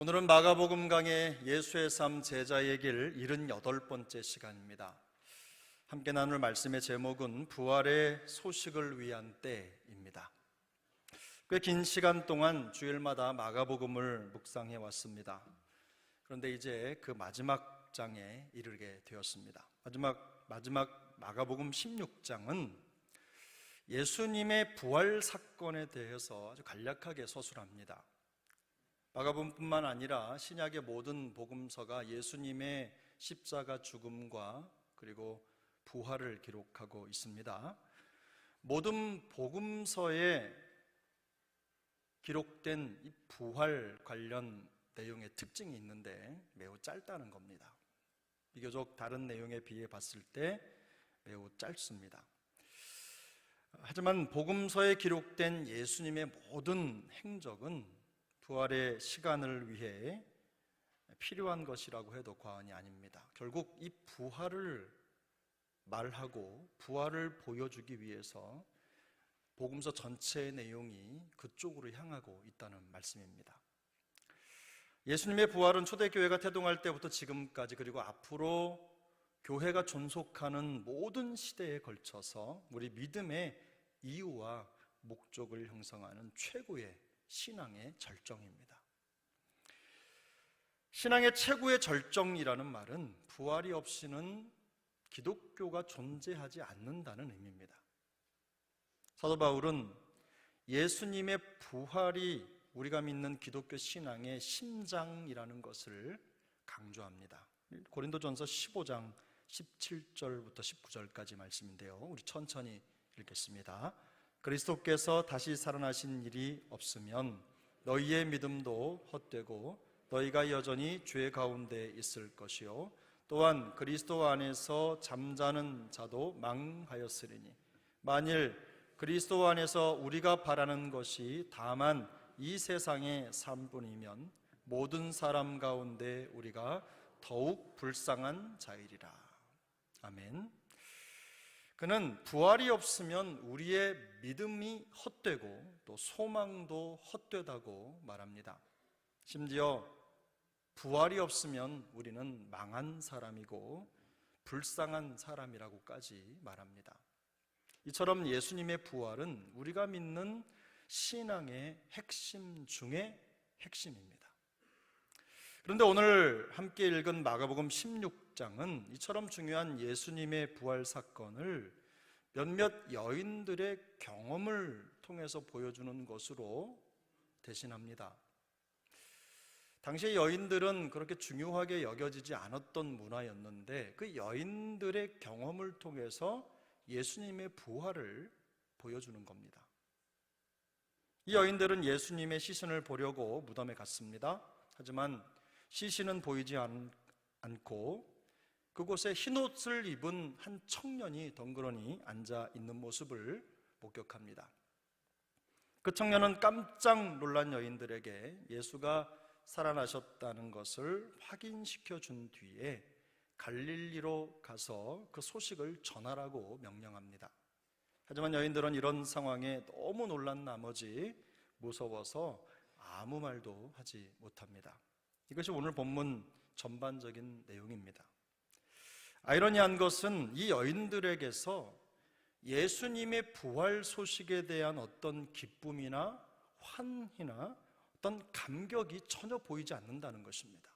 오늘은 마가복음 강의 예수의 삶 제자의 길 78번째 시간입니다. 함께 나눌 말씀의 제목은 부활의 소식을 위한 때입니다. 꽤 긴 시간 동안 주일마다 마가복음을 묵상해 왔습니다. 그런데 이제 그 마지막 장에 이르게 되었습니다. 마지막 마가복음 16장은 예수님의 부활 사건에 대해서 아주 간략하게 서술합니다. 마가복음뿐만 아니라 신약의 모든 복음서가 예수님의 십자가 죽음과 그리고 부활을 기록하고 있습니다. 모든 복음서에 기록된 이 부활 관련 내용의 특징이 있는데 매우 짧다는 겁니다. 비교적 다른 내용에 비해 봤을 때 매우 짧습니다. 하지만 복음서에 기록된 예수님의 모든 행적은 부활의 시간을 위해 필요한 것이라고 해도 과언이 아닙니다. 결국 이 부활을 말하고 부활을 보여주기 위해서 복음서 전체의 내용이 그쪽으로 향하고 있다는 말씀입니다. 예수님의 부활은 초대교회가 태동할 때부터 지금까지 그리고 앞으로 교회가 존속하는 모든 시대에 걸쳐서 우리 믿음의 이유와 목적을 형성하는 최고의 신앙의 절정입니다. 신앙의 최고의 절정이라는 말은 부활이 없이는 기독교가 존재하지 않는다는 의미입니다. 사도 바울은 예수님의 부활이 우리가 믿는 기독교 신앙의 심장이라는 것을 강조합니다. 고린도전서 15장 17절부터 19절까지 말씀인데요, 우리 천천히 읽겠습니다. 그리스도께서 다시 살아나신 일이 없으면 너희의 믿음도 헛되고 너희가 여전히 죄 가운데 있을 것이요 또한 그리스도 안에서 잠자는 자도 망하였으리니 만일 그리스도 안에서 우리가 바라는 것이 다만 이 세상의 삶뿐이면 모든 사람 가운데 우리가 더욱 불쌍한 자이리라. 아멘. 그는 부활이 없으면 우리의 믿음이 헛되고 또 소망도 헛되다고 말합니다. 심지어 부활이 없으면 우리는 망한 사람이고 불쌍한 사람이라고까지 말합니다. 이처럼 예수님의 부활은 우리가 믿는 신앙의 핵심 중의 핵심입니다. 그런데 오늘 함께 읽은 마가복음 16장은 이처럼 중요한 예수님의 부활 사건을 몇몇 여인들의 경험을 통해서 보여주는 것으로 대신합니다. 당시의 여인들은 그렇게 중요하게 여겨지지 않았던 문화였는데 그 여인들의 경험을 통해서 예수님의 부활을 보여주는 겁니다. 이 여인들은 예수님의 시신을 보려고 무덤에 갔습니다. 하지만 시신은 보이지 않고 그곳에 흰옷을 입은 한 청년이 덩그러니 앉아 있는 모습을 목격합니다. 그 청년은 깜짝 놀란 여인들에게 예수가 살아나셨다는 것을 확인시켜 준 뒤에 갈릴리로 가서 그 소식을 전하라고 명령합니다. 하지만 여인들은 이런 상황에 너무 놀란 나머지 무서워서 아무 말도 하지 못합니다. 이것이 오늘 본문 전반적인 내용입니다. 아이러니한 것은 이 여인들에게서 예수님의 부활 소식에 대한 어떤 기쁨이나 환희나 어떤 감격이 전혀 보이지 않는다는 것입니다.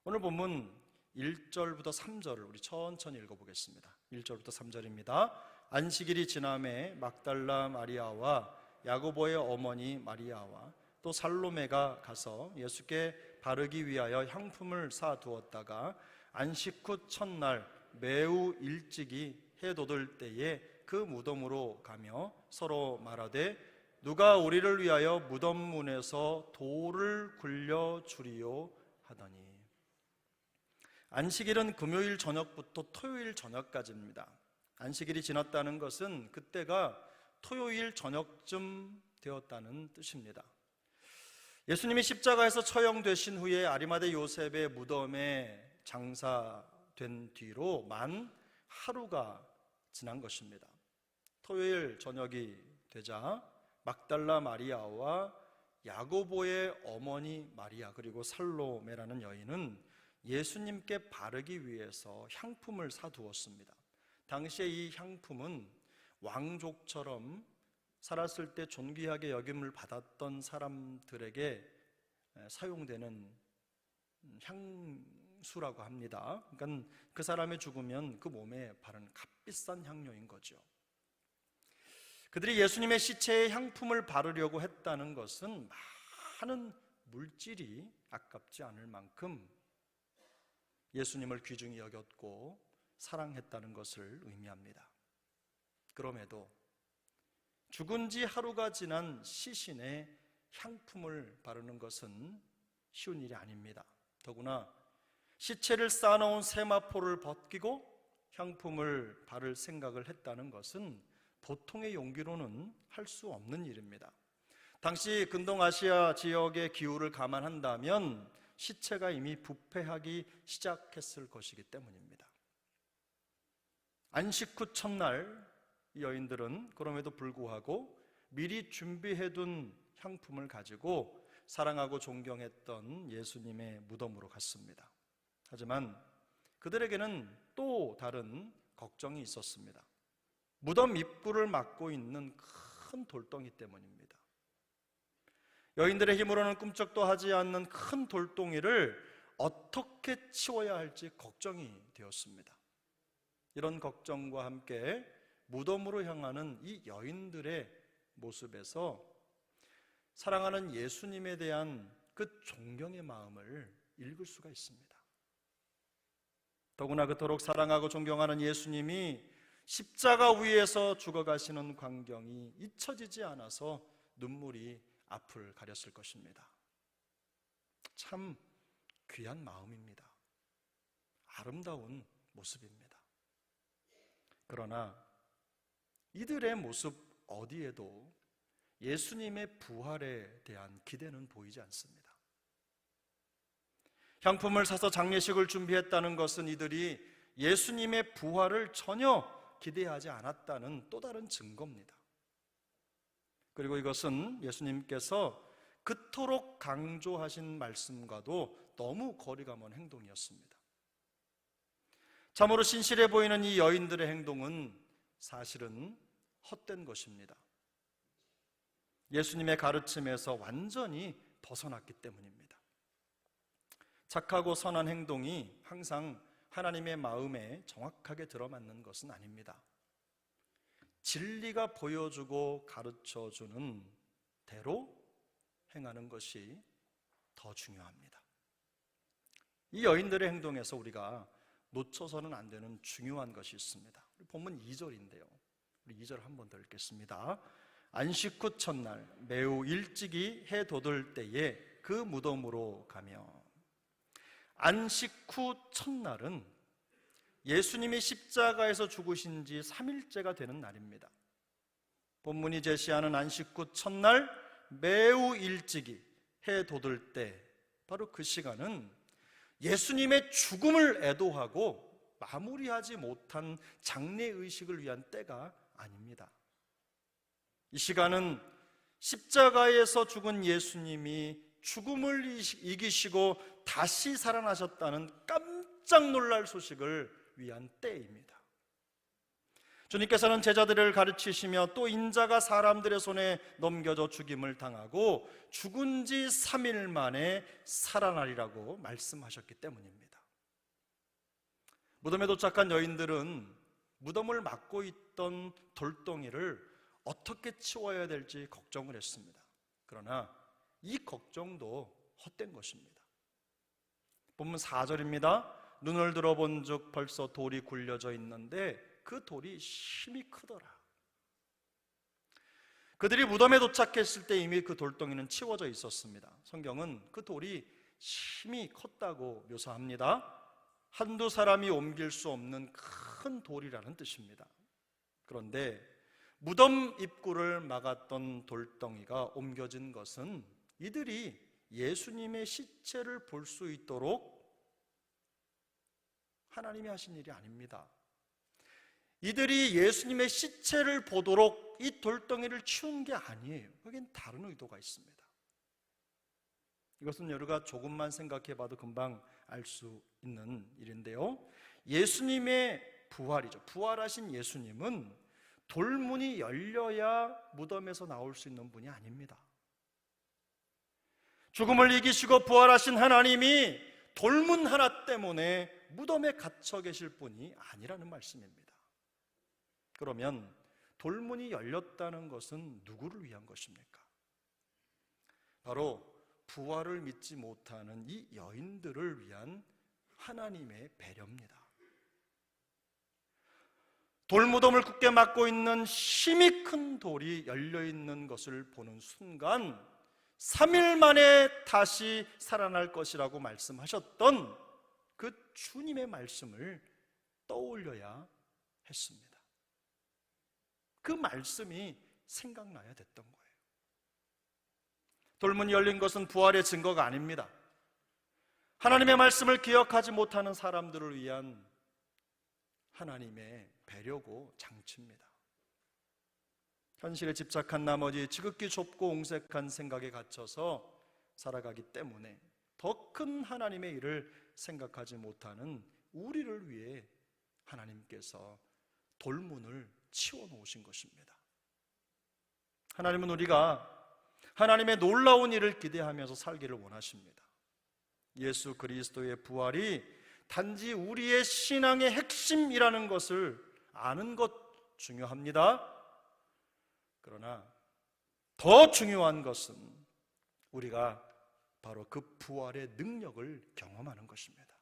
오늘 본문 1절부터 3절을 우리 천천히 읽어보겠습니다. 1절부터 3절입니다. 안식일이 지남에 막달라 마리아와 야고보의 어머니 마리아와 또 살로메가 가서 예수께 바르기 위하여 향품을 사두었다가 안식 후 첫날 매우 일찍이 해 돋을 때에 그 무덤으로 가며 서로 말하되 누가 우리를 위하여 무덤 문에서 돌을 굴려주리요 하더니. 안식일은 금요일 저녁부터 토요일 저녁까지입니다. 안식일이 지났다는 것은 그때가 토요일 저녁쯤 되었다는 뜻입니다. 예수님이 십자가에서 처형되신 후에 아리마대 요셉의 무덤에 장사된 뒤로 만 하루가 지난 것입니다. 토요일 저녁이 되자 막달라 마리아와 야고보의 어머니 마리아 그리고 살로메라는 여인은 예수님께 바르기 위해서 향품을 사두었습니다. 당시에 이 향품은 왕족처럼 살았을 때 존귀하게 여김을 받았던 사람들에게 사용되는 향수라고 합니다. 그러니까 그 사람이 죽으면 그 몸에 바른 값비싼 향료인 거죠. 그들이 예수님의 시체에 향품을 바르려고 했다는 것은 많은 물질이 아깝지 않을 만큼 예수님을 귀중히 여겼고 사랑했다는 것을 의미합니다. 그럼에도 죽은 지 하루가 지난 시신에 향품을 바르는 것은 쉬운 일이 아닙니다. 더구나 시체를 쌓아놓은 세마포를 벗기고 향품을 바를 생각을 했다는 것은 보통의 용기로는 할 수 없는 일입니다. 당시 근동아시아 지역의 기후를 감안한다면 시체가 이미 부패하기 시작했을 것이기 때문입니다. 안식 후 첫날 이 여인들은 그럼에도 불구하고 미리 준비해둔 향품을 가지고 사랑하고 존경했던 예수님의 무덤으로 갔습니다. 하지만 그들에게는 또 다른 걱정이 있었습니다. 무덤 입구를 막고 있는 큰 돌덩이 때문입니다. 여인들의 힘으로는 꿈쩍도 하지 않는 큰 돌덩이를 어떻게 치워야 할지 걱정이 되었습니다. 이런 걱정과 함께 무덤으로 향하는 이 여인들의 모습에서 사랑하는 예수님에 대한 그 존경의 마음을 읽을 수가 있습니다. 더구나 그토록 사랑하고 존경하는 예수님이 십자가 위에서 죽어가시는 광경이 잊혀지지 않아서 눈물이 앞을 가렸을 것입니다. 참 귀한 마음입니다. 아름다운 모습입니다. 그러나 이들의 모습 어디에도 예수님의 부활에 대한 기대는 보이지 않습니다. 향품을 사서 장례식을 준비했다는 것은 이들이 예수님의 부활을 전혀 기대하지 않았다는 또 다른 증거입니다. 그리고 이것은 예수님께서 그토록 강조하신 말씀과도 너무 거리가 먼 행동이었습니다. 참으로 신실해 보이는 이 여인들의 행동은 사실은 헛된 것입니다. 예수님의 가르침에서 완전히 벗어났기 때문입니다. 착하고 선한 행동이 항상 하나님의 마음에 정확하게 들어맞는 것은 아닙니다. 진리가 보여주고 가르쳐주는 대로 행하는 것이 더 중요합니다. 이 여인들의 행동에서 우리가 놓쳐서는 안 되는 중요한 것이 있습니다. 본문 2절인데요. 우리 2절 한 번 더 읽겠습니다. 안식 후 첫날 매우 일찍이 해 돋을 때에 그 무덤으로 가며. 안식 후 첫날은 예수님이 십자가에서 죽으신 지 3일째가 되는 날입니다. 본문이 제시하는 안식 후 첫날 매우 일찍이 해 돋을 때, 바로 그 시간은 예수님의 죽음을 애도하고 마무리하지 못한 장례의식을 위한 때가 아닙니다. 이 시간은 십자가에서 죽은 예수님이 죽음을 이기시고 다시 살아나셨다는 깜짝 놀랄 소식을 위한 때입니다. 주님께서는 제자들을 가르치시며 또 인자가 사람들의 손에 넘겨져 죽임을 당하고 죽은 지 3일 만에 살아나리라고 말씀하셨기 때문입니다. 무덤에 도착한 여인들은 무덤을 막고 있던 돌덩이를 어떻게 치워야 될지 걱정을 했습니다. 그러나 이 걱정도 헛된 것입니다. 본문 4절입니다. 눈을 들어본 즉 벌써 돌이 굴려져 있는데 그 돌이 심히 크더라. 그들이 무덤에 도착했을 때 이미 그 돌덩이는 치워져 있었습니다. 성경은 그 돌이 심히 컸다고 묘사합니다. 한두 사람이 옮길 수 없는 큰 돌이라는 뜻입니다. 그런데 무덤 입구를 막았던 돌덩이가 옮겨진 것은 이들이 예수님의 시체를 볼 수 있도록 하나님이 하신 일이 아닙니다. 이들이 예수님의 시체를 보도록 이 돌덩이를 치운 게 아니에요. 거기엔 다른 의도가 있습니다. 이것은 여러가 조금만 생각해 봐도 금방 알 수 있는 일인데요, 예수님의 부활이죠. 부활하신 예수님은 돌문이 열려야 무덤에서 나올 수 있는 분이 아닙니다. 죽음을 이기시고 부활하신 하나님이 돌문 하나 때문에 무덤에 갇혀 계실 분이 아니라는 말씀입니다. 그러면 돌문이 열렸다는 것은 누구를 위한 것입니까? 바로 부활을 믿지 못하는 이 여인들을 위한 하나님의 배려입니다. 돌무덤을 굳게 막고 있는 힘이 큰 돌이 열려있는 것을 보는 순간 3일 만에 다시 살아날 것이라고 말씀하셨던 그 주님의 말씀을 떠올려야 했습니다. 그 말씀이 생각나야 됐던 거예요. 돌문이 열린 것은 부활의 증거가 아닙니다. 하나님의 말씀을 기억하지 못하는 사람들을 위한 하나님의 배려고 장치입니다. 현실에 집착한 나머지 지극히 좁고 옹색한 생각에 갇혀서 살아가기 때문에 더 큰 하나님의 일을 생각하지 못하는 우리를 위해 하나님께서 돌문을 치워놓으신 것입니다. 하나님은 우리가 하나님의 놀라운 일을 기대하면서 살기를 원하십니다. 예수 그리스도의 부활이 단지 우리의 신앙의 핵심이라는 것을 아는 것 중요합니다. 그러나 더 중요한 것은 우리가 바로 그 부활의 능력을 경험하는 것입니다.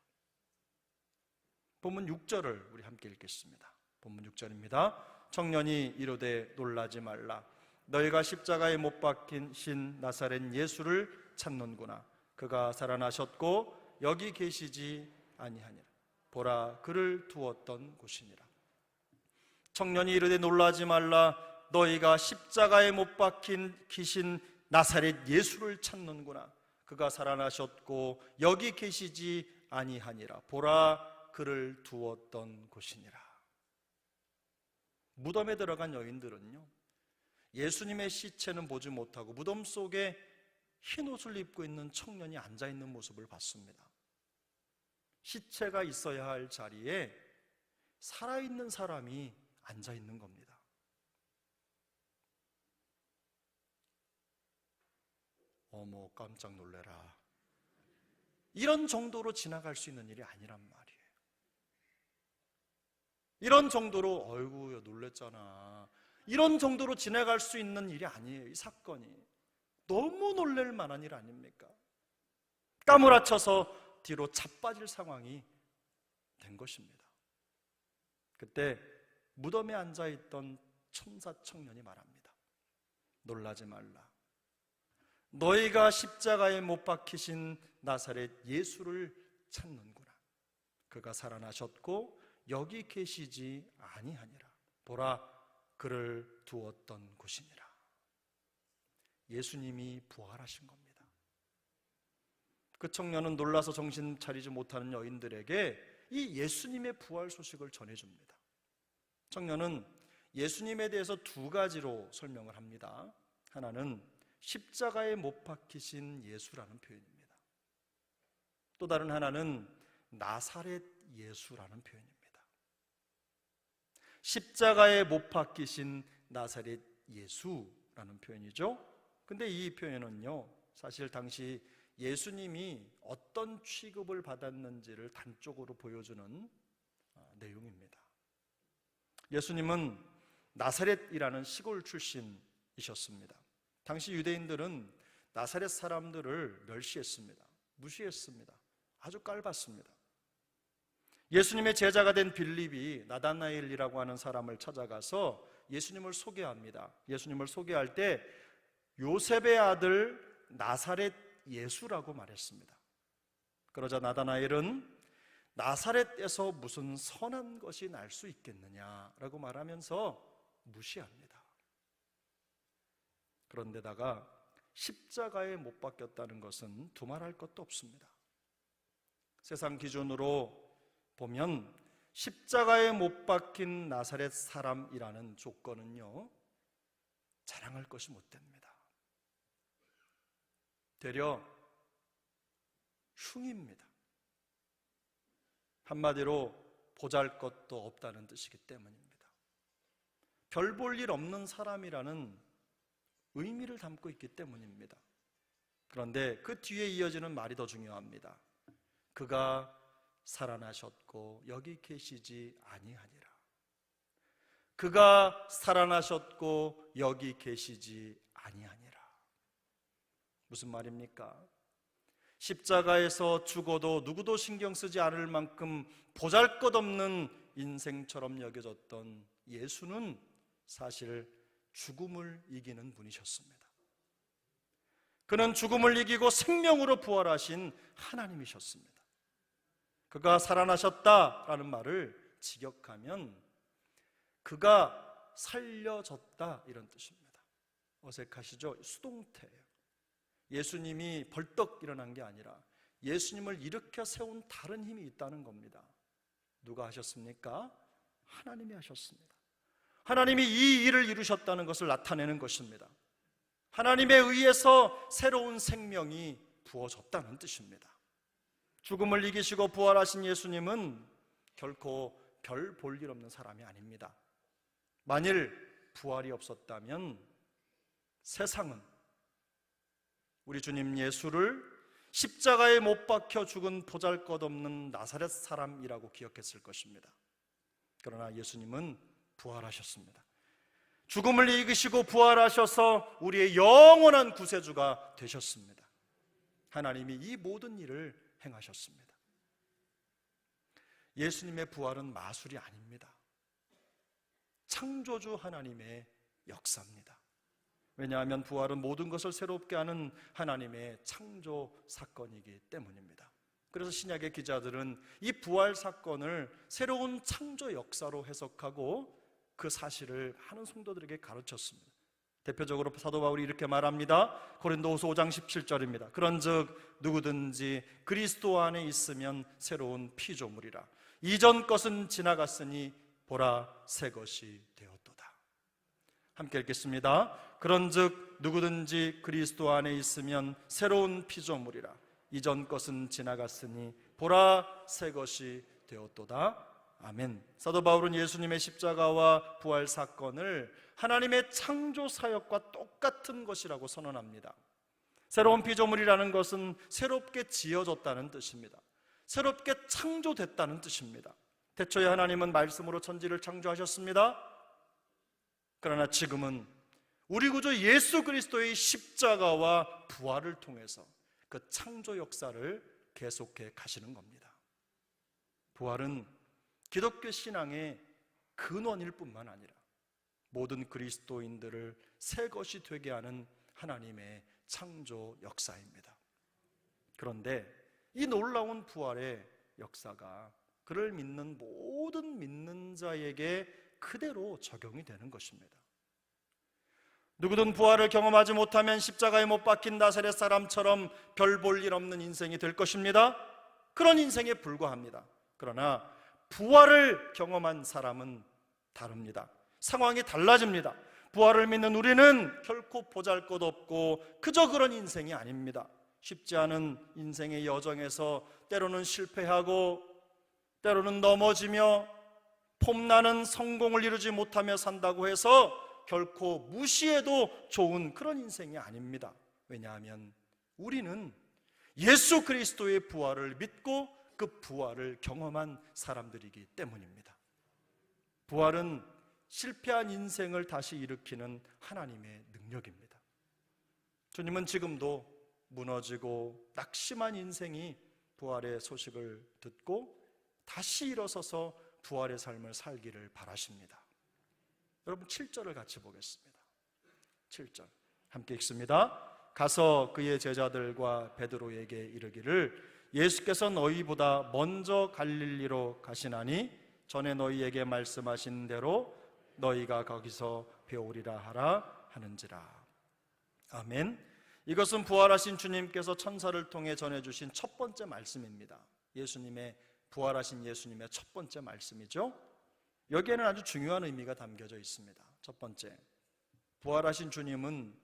본문 6절을 우리 함께 읽겠습니다. 본문 6절입니다. 청년이 이르되 놀라지 말라. 너희가 십자가에 못 박히신 나사렛 예수를 찾는구나. 그가 살아나셨고 여기 계시지 아니하니라. 보라, 그를 두었던 곳이니라. 청년이 이르되 놀라지 말라. 너희가 십자가에 못 박히신 나사렛 예수를 찾는구나. 그가 살아나셨고 여기 계시지 아니하니라. 보라, 그를 두었던 곳이니라. 무덤에 들어간 여인들은요, 예수님의 시체는 보지 못하고 무덤 속에 흰 옷을 입고 있는 청년이 앉아있는 모습을 봤습니다. 시체가 있어야 할 자리에 살아있는 사람이 앉아있는 겁니다. 어머, 깜짝 놀래라. 이런 정도로 지나갈 수 있는 일이 아니란 말이에요. 이런 정도로 어이구 놀랬잖아, 이런 정도로 지나갈 수 있는 일이 아니에요. 이 사건이 너무 놀랄 만한 일 아닙니까? 까무라쳐서 뒤로 자빠질 상황이 된 것입니다. 그때 무덤에 앉아있던 천사 청년이 말합니다. 놀라지 말라. 너희가 십자가에 못 박히신 나사렛 예수를 찾는구나. 그가 살아나셨고 여기 계시지 아니하니라. 보라, 그를 두었던 곳이니라. 예수님이 부활하신 겁니다. 그 청년은 놀라서 정신 차리지 못하는 여인들에게 이 예수님의 부활 소식을 전해줍니다. 청년은 예수님에 대해서 두 가지로 설명을 합니다. 하나는 십자가에 못 박히신 예수라는 표현입니다. 또 다른 하나는 나사렛 예수라는 표현입니다. 십자가에 못 박히신 나사렛 예수라는 표현이죠. 근데 이 표현은요, 사실 당시 예수님이 어떤 취급을 받았는지를 단적으로 보여주는 내용입니다. 예수님은 나사렛이라는 시골 출신이셨습니다. 당시 유대인들은 나사렛 사람들을 멸시했습니다. 무시했습니다. 아주 깔봤습니다. 예수님의 제자가 된 빌립이 나다나엘이라고 하는 사람을 찾아가서 예수님을 소개합니다. 예수님을 소개할 때 요셉의 아들 나사렛 예수라고 말했습니다. 그러자 나다나엘은 나사렛에서 무슨 선한 것이 날 수 있겠느냐라고 말하면서 무시합니다. 그런데다가 십자가에 못 박혔다는 것은 두말할 것도 없습니다. 세상 기준으로 보면 십자가에 못 박힌 나사렛 사람이라는 조건은요, 자랑할 것이 못 됩니다. 되려 흉입니다. 한마디로 보잘것도 없다는 뜻이기 때문입니다. 별 볼 일 없는 사람이라는 의미를 담고 있기 때문입니다. 그런데 그 뒤에 이어지는 말이 더 중요합니다. 그가 살아나셨고 여기 계시지 아니하니라. 그가 살아나셨고 여기 계시지 아니하니라. 무슨 말입니까? 십자가에서 죽어도 누구도 신경 쓰지 않을 만큼 보잘것없는 인생처럼 여겨졌던 예수는 사실 죽음을 이기는 분이셨습니다. 그는 죽음을 이기고 생명으로 부활하신 하나님이셨습니다. 그가 살아나셨다라는 말을 직역하면 그가 살려졌다 이런 뜻입니다. 어색하시죠? 수동태예요. 예수님이 벌떡 일어난 게 아니라 예수님을 일으켜 세운 다른 힘이 있다는 겁니다. 누가 하셨습니까? 하나님이 하셨습니다. 하나님이 이 일을 이루셨다는 것을 나타내는 것입니다. 하나님에 의해서 새로운 생명이 부어졌다는 뜻입니다. 죽음을 이기시고 부활하신 예수님은 결코 별 볼 일 없는 사람이 아닙니다. 만일 부활이 없었다면 세상은 우리 주님 예수를 십자가에 못 박혀 죽은 보잘것없는 나사렛 사람이라고 기억했을 것입니다. 그러나 예수님은 부활하셨습니다. 죽음을 이기시고 부활하셔서 우리의 영원한 구세주가 되셨습니다. 하나님이 이 모든 일을 행하셨습니다. 예수님의 부활은 마술이 아닙니다. 창조주 하나님의 역사입니다. 왜냐하면 부활은 모든 것을 새롭게 하는 하나님의 창조 사건이기 때문입니다. 그래서 신약의 기자들은 이 부활 사건을 새로운 창조 역사로 해석하고 그 사실을 많은 성도들에게 가르쳤습니다. 대표적으로 사도 바울이 이렇게 말합니다. 고린도후서 5장 17절입니다. 그런즉 누구든지 그리스도 안에 있으면 새로운 피조물이라. 이전 것은 지나갔으니 보라 새 것이 되었도다. 함께 읽겠습니다. 그런즉 누구든지 그리스도 안에 있으면 새로운 피조물이라. 이전 것은 지나갔으니 보라 새 것이 되었도다. 아멘. 사도 바울은 예수님의 십자가와 부활 사건을 하나님의 창조 사역과 똑같은 것이라고 선언합니다. 새로운 피조물이라는 것은 새롭게 지어졌다는 뜻입니다. 새롭게 창조됐다는 뜻입니다. 태초에 하나님은 말씀으로 천지를 창조하셨습니다. 그러나 지금은 우리 구주 예수 그리스도의 십자가와 부활을 통해서 그 창조 역사를 계속해 가시는 겁니다. 부활은 기독교 신앙의 근원일 뿐만 아니라 모든 그리스도인들을 새 것이 되게 하는 하나님의 창조 역사입니다. 그런데 이 놀라운 부활의 역사가 그를 믿는 모든 믿는 자에게 그대로 적용이 되는 것입니다. 누구든 부활을 경험하지 못하면 십자가에 못 박힌 나사렛 사람처럼 별 볼 일 없는 인생이 될 것입니다. 그런 인생에 불과합니다. 그러나 부활을 경험한 사람은 다릅니다. 상황이 달라집니다. 부활을 믿는 우리는 결코 보잘것없고 그저 그런 인생이 아닙니다. 쉽지 않은 인생의 여정에서 때로는 실패하고 때로는 넘어지며 폼나는 성공을 이루지 못하며 산다고 해서 결코 무시해도 좋은 그런 인생이 아닙니다. 왜냐하면 우리는 예수 그리스도의 부활을 믿고 그 부활을 경험한 사람들이기 때문입니다. 부활은 실패한 인생을 다시 일으키는 하나님의 능력입니다. 주님은 지금도 무너지고 낙심한 인생이 부활의 소식을 듣고 다시 일어서서 부활의 삶을 살기를 바라십니다. 여러분 7절을 같이 보겠습니다. 7절 함께 읽습니다. 가서 그의 제자들과 베드로에게 이르기를 예수께서 너희보다 먼저 갈릴리로 가시나니 전에 너희에게 말씀하신 대로 너희가 거기서 배우리라 하라 하는지라. 아멘. 이것은 부활하신 주님께서 천사를 통해 전해주신 첫 번째 말씀입니다. 예수님의 부활하신 예수님의 첫 번째 말씀이죠. 여기에는 아주 중요한 의미가 담겨져 있습니다. 첫 번째, 부활하신 주님은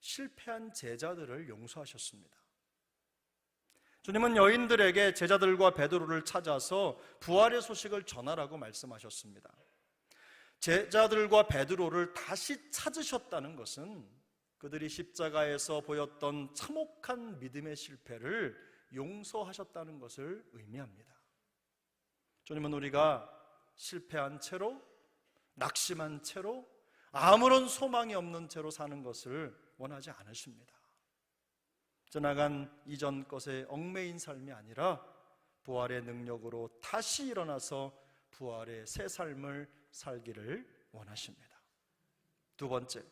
실패한 제자들을 용서하셨습니다. 주님은 여인들에게 제자들과 베드로를 찾아서 부활의 소식을 전하라고 말씀하셨습니다. 제자들과 베드로를 다시 찾으셨다는 것은 그들이 십자가에서 보였던 참혹한 믿음의 실패를 용서하셨다는 것을 의미합니다. 주님은 우리가 실패한 채로, 낙심한 채로, 아무런 소망이 없는 채로 사는 것을 원하지 않으십니다. 지나간 이전 것에 얽매인 삶이 아니라 부활의 능력으로 다시 일어나서 부활의 새 삶을 살기를 원하십니다. 두 번째,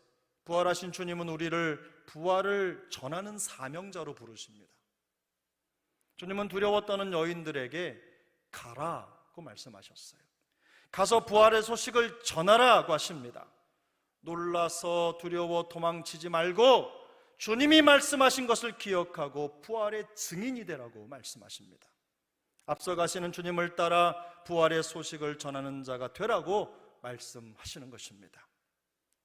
부활하신 주님은 우리를 부활을 전하는 사명자로 부르십니다. 주님은 두려워 떠는 여인들에게 가라고 말씀하셨어요. 가서 부활의 소식을 전하라고 하십니다. 놀라서 두려워 도망치지 말고 주님이 말씀하신 것을 기억하고 부활의 증인이 되라고 말씀하십니다. 앞서가시는 주님을 따라 부활의 소식을 전하는 자가 되라고 말씀하시는 것입니다.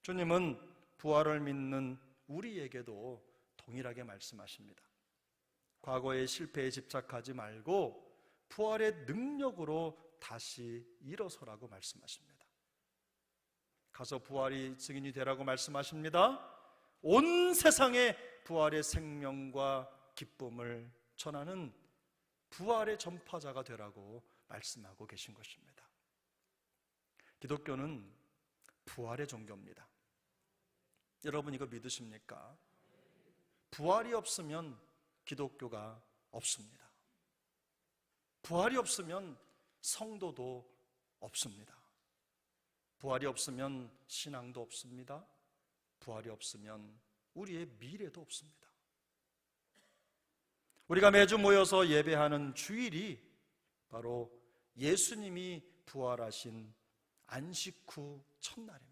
주님은 부활을 믿는 우리에게도 동일하게 말씀하십니다. 과거의 실패에 집착하지 말고 부활의 능력으로 다시 일어서라고 말씀하십니다. 가서 부활이 증인이 되라고 말씀하십니다. 온 세상에 부활의 생명과 기쁨을 전하는 부활의 전파자가 되라고 말씀하고 계신 것입니다. 기독교는 부활의 종교입니다. 여러분 이거 믿으십니까? 부활이 없으면 기독교가 없습니다. 부활이 없으면 성도도 없습니다. 부활이 없으면 신앙도 없습니다. 부활이 없으면 우리의 미래도 없습니다. 우리가 매주 모여서 예배하는 주일이 바로 예수님이 부활하신 안식 후 첫날입니다.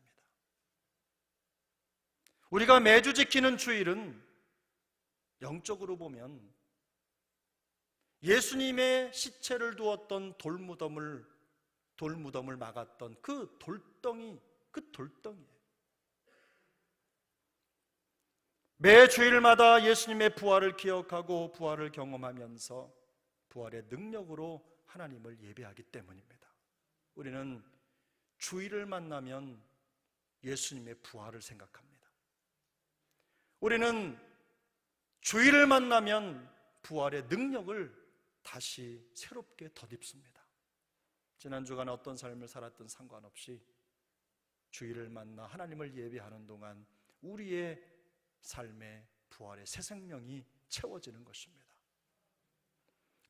우리가 매주 지키는 주일은 영적으로 보면 예수님의 시체를 두었던 돌무덤을 막았던 그 돌덩이에요. 매 주일마다 예수님의 부활을 기억하고 부활을 경험하면서 부활의 능력으로 하나님을 예배하기 때문입니다. 우리는 주일을 만나면 예수님의 부활을 생각합니다. 우리는 주일을 만나면 부활의 능력을 다시 새롭게 덧입습니다. 지난 주간 어떤 삶을 살았든 상관없이 주일을 만나 하나님을 예배하는 동안 우리의 삶의 부활의 새 생명이 채워지는 것입니다.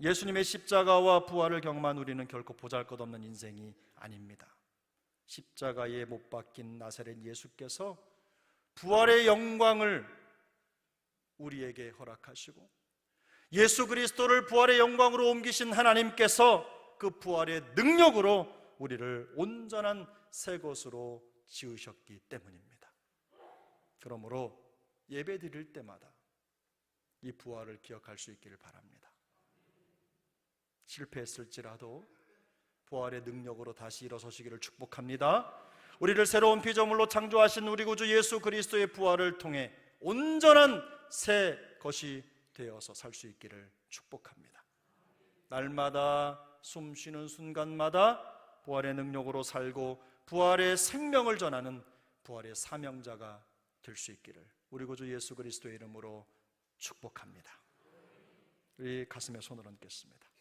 예수님의 십자가와 부활을 경험한 우리는 결코 보잘것없는 인생이 아닙니다. 십자가에 못 박힌 나사렛 예수께서 부활의 영광을 우리에게 허락하시고 예수 그리스도를 부활의 영광으로 옮기신 하나님께서 그 부활의 능력으로 우리를 온전한 새 것으로 지으셨기 때문입니다. 그러므로 예배 드릴 때마다 이 부활을 기억할 수 있기를 바랍니다. 실패했을지라도 부활의 능력으로 다시 일어서시기를 축복합니다. 우리를 새로운 피조물로 창조하신 우리 구주 예수 그리스도의 부활을 통해 온전한 새 것이 되어서 살 수 있기를 축복합니다. 날마다 숨 쉬는 순간마다 부활의 능력으로 살고 부활의 생명을 전하는 부활의 사명자가 될 수 있기를 우리 구주 예수 그리스도의 이름으로 축복합니다. 우리 가슴에 손을 얹겠습니다.